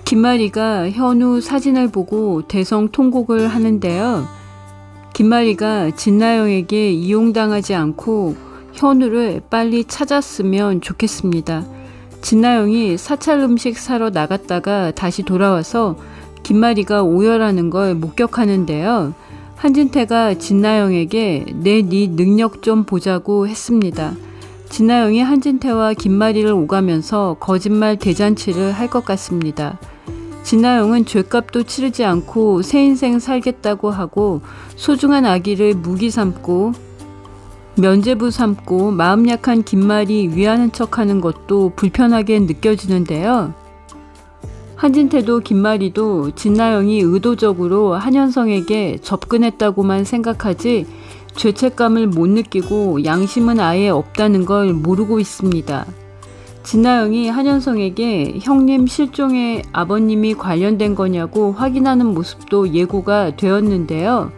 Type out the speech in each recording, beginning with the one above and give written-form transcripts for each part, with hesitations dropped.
김마리가 현우 사진을 보고 대성통곡을 하는데요. 김마리가 진나영에게 이용당하지 않고 현우를 빨리 찾았으면 좋겠습니다. 진나영이 사찰 음식 사러 나갔다가 다시 돌아와서 김마리가 오열하는 걸 목격하는데요. 한진태가 진나영에게 네 능력 좀 보자고 했습니다. 진나영이 한진태와 김마리를 오가면서 거짓말 대잔치를 할 것 같습니다. 진나영은 죗값도 치르지 않고 새 인생 살겠다고 하고 소중한 아기를 무기 삼고 면죄부 삼고 마음 약한 김마리 위하는 척하는 것도 불편하게 느껴지는데요. 한진태도 김마리도 진나영이 의도적으로 한현성에게 접근했다고만 생각하지 죄책감을 못 느끼고 양심은 아예 없다는 걸 모르고 있습니다. 진나영이 한현성에게 형님 실종에 아버님이 관련된 거냐고 확인하는 모습도 예고가 되었는데요.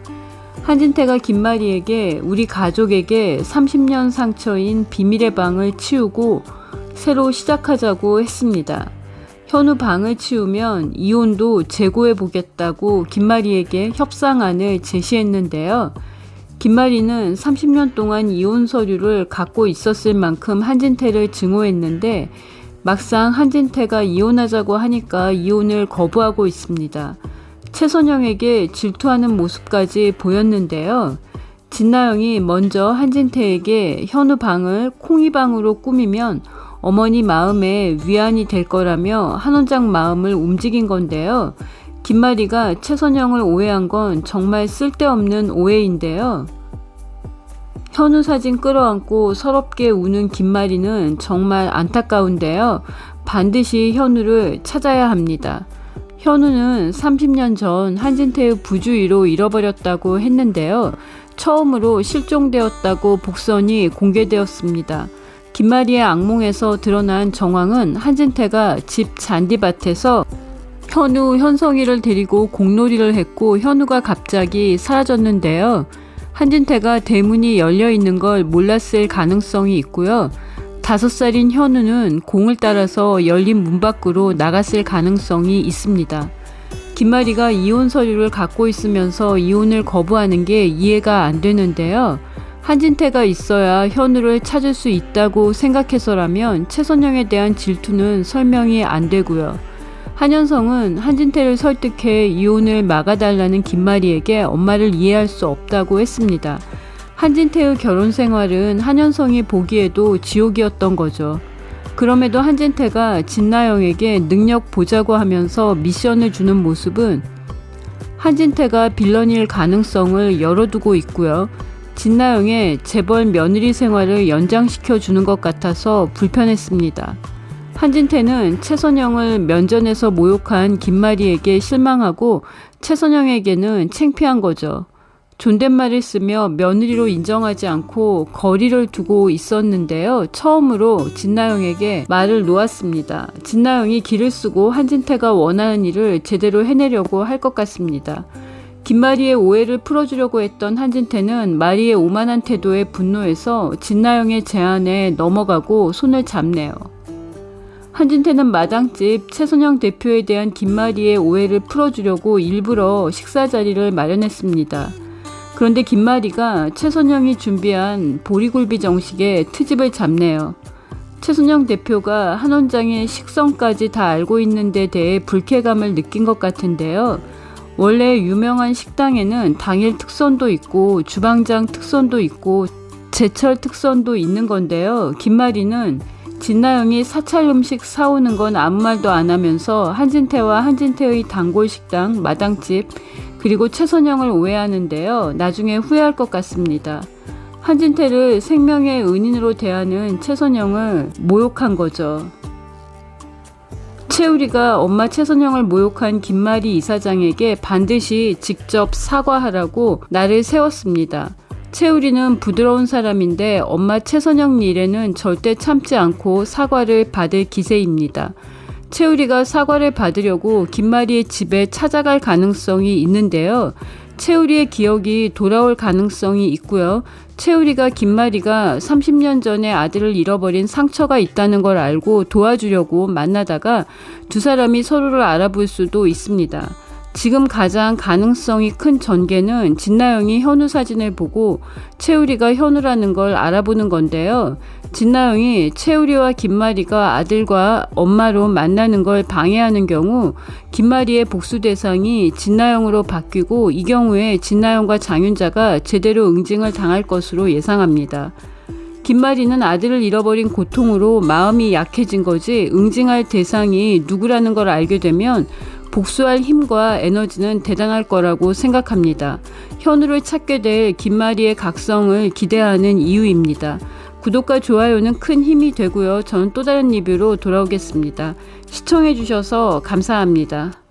한진태가 김마리에게 우리 가족에게 30년 상처인 비밀의 방을 치우고 새로 시작하자고 했습니다. 현우 방을 치우면 이혼도 재고해 보겠다고 김마리에게 협상안을 제시했는데요. 김마리는 30년 동안 이혼 서류를 갖고 있었을 만큼 한진태를 증오했는데 막상 한진태가 이혼하자고 하니까 이혼을 거부하고 있습니다. 최선영에게 질투하는 모습까지 보였는데요. 진나영이 먼저 한진태에게 현우 방을 콩이방으로 꾸미면 어머니 마음에 위안이 될 거라며 한 원장 마음을 움직인 건데요. 김마리가 최선영을 오해한 건 정말 쓸데없는 오해인데요. 현우 사진 끌어안고 서럽게 우는 김마리는 정말 안타까운데요. 반드시 현우를 찾아야 합니다. 현우는 30년 전 한진태의 부주의로 잃어버렸다고 했는데요. 처음으로 실종되었다고 복선이 공개되었습니다. 김마리의 악몽에서 드러난 정황은 한진태가 집 잔디밭에서 현우, 현성이를 데리고 공놀이를 했고 현우가 갑자기 사라졌는데요. 한진태가 대문이 열려 있는 걸 몰랐을 가능성이 있고요. 5살인 현우는 공을 따라서 열린 문 밖으로 나갔을 가능성이 있습니다. 김마리가 이혼 서류를 갖고 있으면서 이혼을 거부하는 게 이해가 안 되는데요. 한진태가 있어야 현우를 찾을 수 있다고 생각해서라면 최선영에 대한 질투는 설명이 안 되고요. 한현성은 한진태를 설득해 이혼을 막아달라는 김마리에게 엄마를 이해할 수 없다고 했습니다. 한진태의 결혼 생활은 한현성이 보기에도 지옥이었던 거죠. 그럼에도 한진태가 진나영에게 능력 보자고 하면서 미션을 주는 모습은 한진태가 빌런일 가능성을 열어두고 있고요. 진나영의 재벌 며느리 생활을 연장시켜 주는 것 같아서 불편했습니다. 한진태는 최선영을 면전에서 모욕한 김마리에게 실망하고 최선영에게는 창피한 거죠. 존댓말을 쓰며 며느리로 인정하지 않고 거리를 두고 있었는데요. 처음으로 진나영에게 말을 놓았습니다. 진나영이 기를 쓰고 한진태가 원하는 일을 제대로 해내려고 할 것 같습니다. 김마리의 오해를 풀어주려고 했던 한진태는 마리의 오만한 태도에 분노해서 진나영의 제안에 넘어가고 손을 잡네요. 한진태는 마당집 최선영 대표에 대한 김마리의 오해를 풀어주려고 일부러 식사 자리를 마련했습니다. 그런데 김마리가 최선영이 준비한 보리굴비 정식에 트집을 잡네요. 최선영 대표가 한 원장의 식성까지 다 알고 있는 데 대해 불쾌감을 느낀 것 같은데요. 원래 유명한 식당에는 당일 특선도 있고 주방장 특선도 있고 제철 특선도 있는 건데요. 김마리는 진나영이 사찰 음식 사오는 건 아무 말도 안 하면서 한진태와 한진태의 단골 식당, 마당집, 그리고 최선영을 오해하는데요. 나중에 후회할 것 같습니다. 한진태를 생명의 은인으로 대하는 최선영을 모욕한 거죠. 채우리가 엄마 최선영을 모욕한 김마리 이사장에게 반드시 직접 사과하라고 날을 세웠습니다. 채우리는 부드러운 사람인데 엄마 최선영 일에는 절대 참지 않고 사과를 받을 기세입니다. 채우리가 사과를 받으려고 김마리의 집에 찾아갈 가능성이 있는데요. 채우리의 기억이 돌아올 가능성이 있고요. 채우리가 김마리가 30년 전에 아들을 잃어버린 상처가 있다는 걸 알고 도와주려고 만나다가 두 사람이 서로를 알아볼 수도 있습니다. 지금 가장 가능성이 큰 전개는 진나영이 현우 사진을 보고 채우리가 현우라는 걸 알아보는 건데요. 진나영이 채우리와 김마리가 아들과 엄마로 만나는 걸 방해하는 경우 김마리의 복수 대상이 진나영으로 바뀌고 이 경우에 진나영과 장윤자가 제대로 응징을 당할 것으로 예상합니다. 김마리는 아들을 잃어버린 고통으로 마음이 약해진 거지 응징할 대상이 누구라는 걸 알게 되면 복수할 힘과 에너지는 대단할 거라고 생각합니다. 현우를 찾게 될 김마리의 각성을 기대하는 이유입니다. 구독과 좋아요는 큰 힘이 되고요. 저는 또 다른 리뷰로 돌아오겠습니다. 시청해주셔서 감사합니다.